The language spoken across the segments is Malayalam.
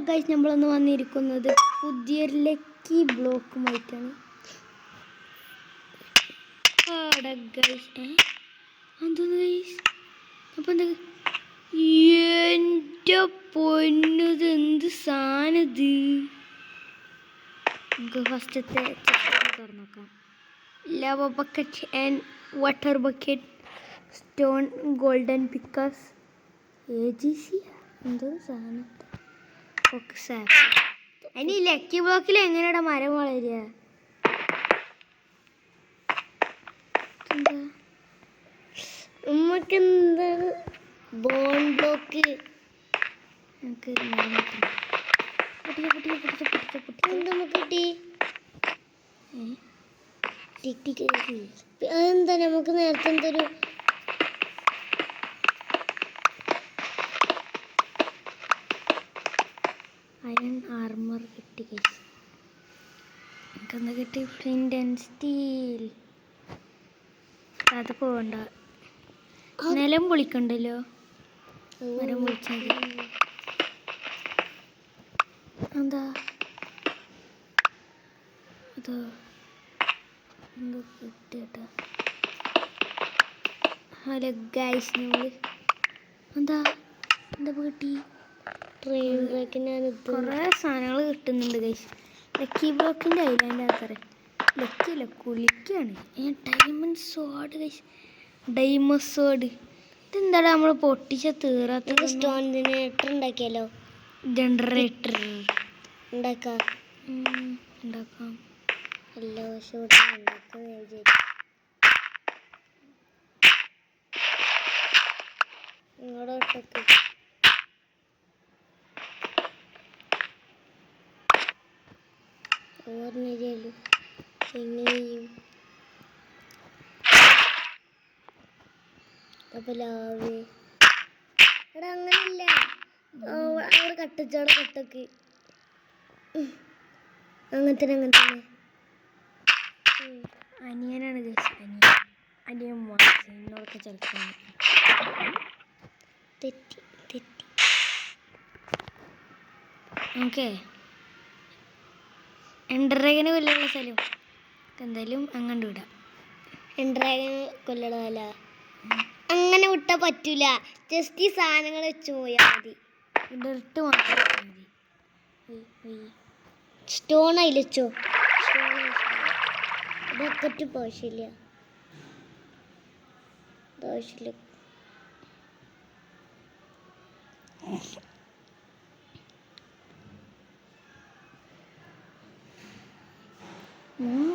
ഗൈസ് നമ്മളൊന്ന് വന്നിരിക്കുന്നത് പുതിയൊരു ലക്കി ബ്ലോക്കുമായിട്ടാണ്. അപ്പം എൻ്റെ പൊന്നത് എന്ത് സാധനത്. നമുക്ക് ഫസ്റ്റത്തെ തുറന്നു നോക്കാം. Lava bucket and water bucket, stone golden pickaxe, AGC എന്തോ സാധനം. അതിന് ലക്കി ബ്ലോക്കിൽ എങ്ങനെയാ മരം വളരുക? നമുക്കെന്താ ബോൺ ബ്ലോക്ക് നമുക്ക് കിട്ടി. അതെന്താ നമുക്ക് നേരത്തെ എന്തൊരു അയൺ ആർമർ കിട്ടി. നമുക്കെന്താ കിട്ടി? Flint and steel. അത് പോകണ്ട, നിലം പൊളിക്കണ്ടല്ലോ. മരം പൊളിച്ചാൽ എന്താ അതോ എന്തോ കിട്ടിയേട്ടാ. ഹലോ ഗൈസ്, നമ്മൾ എന്താ കിട്ടി? കുറേ സാധനങ്ങൾ കിട്ടുന്നുണ്ട് ഗൈസ്. ലക്കി ബ്ലോക്കിൻ്റെ ഐലാൻഡ് ആക്കറേ. ലക്കിയല്ല, കുലിക്കാണ്. Diamond sword guys, diamond sword. ഇതെന്താടാ നമ്മൾ പൊട്ടിച്ച തീറാത്ത? സ്റ്റോൺ ജനറേറ്റർ ഉണ്ടാക്കിയാലോ? ജനറേറ്റർ ഉണ്ടാക്കാം. എല്ലാ ഷോട്ടും ഉണ്ടാക്കാൻ വിചാരിക്കും. നിങ്ങളുടെ ഒട്ടൊക്കെ ഓർമ്മയില്ലല്ലോ എങ്ങനെയും. അപ്പൊ ലാവേ എടാ അങ്ങനെയില്ല, അവിടെ കട്ടച്ചോടെ കട്ടക്ക് അങ്ങനെ തന്നെ. അനിയനാണ് അനിയൻ എന്നോടൊക്കെ ചിലപ്പോൾ തെറ്റി. ഓക്കെ, എൻഡ്രാഗന് കൊല്ലുള്ള സ്ഥലം എന്തായാലും അങ്ങനെ വിടാം. എൻഡ്രാഗന് കൊല്ലണതല്ല, അങ്ങനെ വിട്ടാൽ പറ്റൂല. ജസ്റ്റ് ഈ സാധനങ്ങൾ വെച്ച് പോയാൽ മതി. ഡെർട്ട് മാത്രം മതി. സ്റ്റോൺ അതിലെച്ചോ. ബക്കറ്റ് ആവശ്യമില്ല.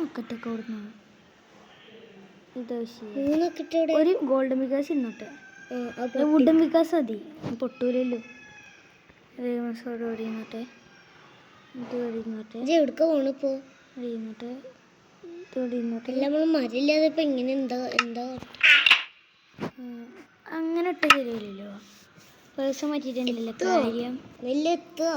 ബക്കറ്റൊക്കെ കൊടുക്കണം. ഒരു ഗോൾഡൻ വികാസ് ഇന്നോട്ടെ, വുഡൻ വികാസ് മതി, പൊട്ടൂലല്ലോ. ഓടിന്നോട്ടെ, ഇത് ഓടിന്നോട്ടെ. എവിടേക്ക് പോണിപ്പോ? ഓടിന്നോട്ടെ, ഇത് ഓടിന്നോട്ടെ. നമ്മൾ മരമില്ലാതെ ഇപ്പം ഇങ്ങനെ എന്താ അങ്ങനെ ഇട്ട് തരുമല്ലോ. പേഴ്സ് മാറ്റിയിട്ടുണ്ടല്ലോ കാര്യം. വലിയ എത്തുക.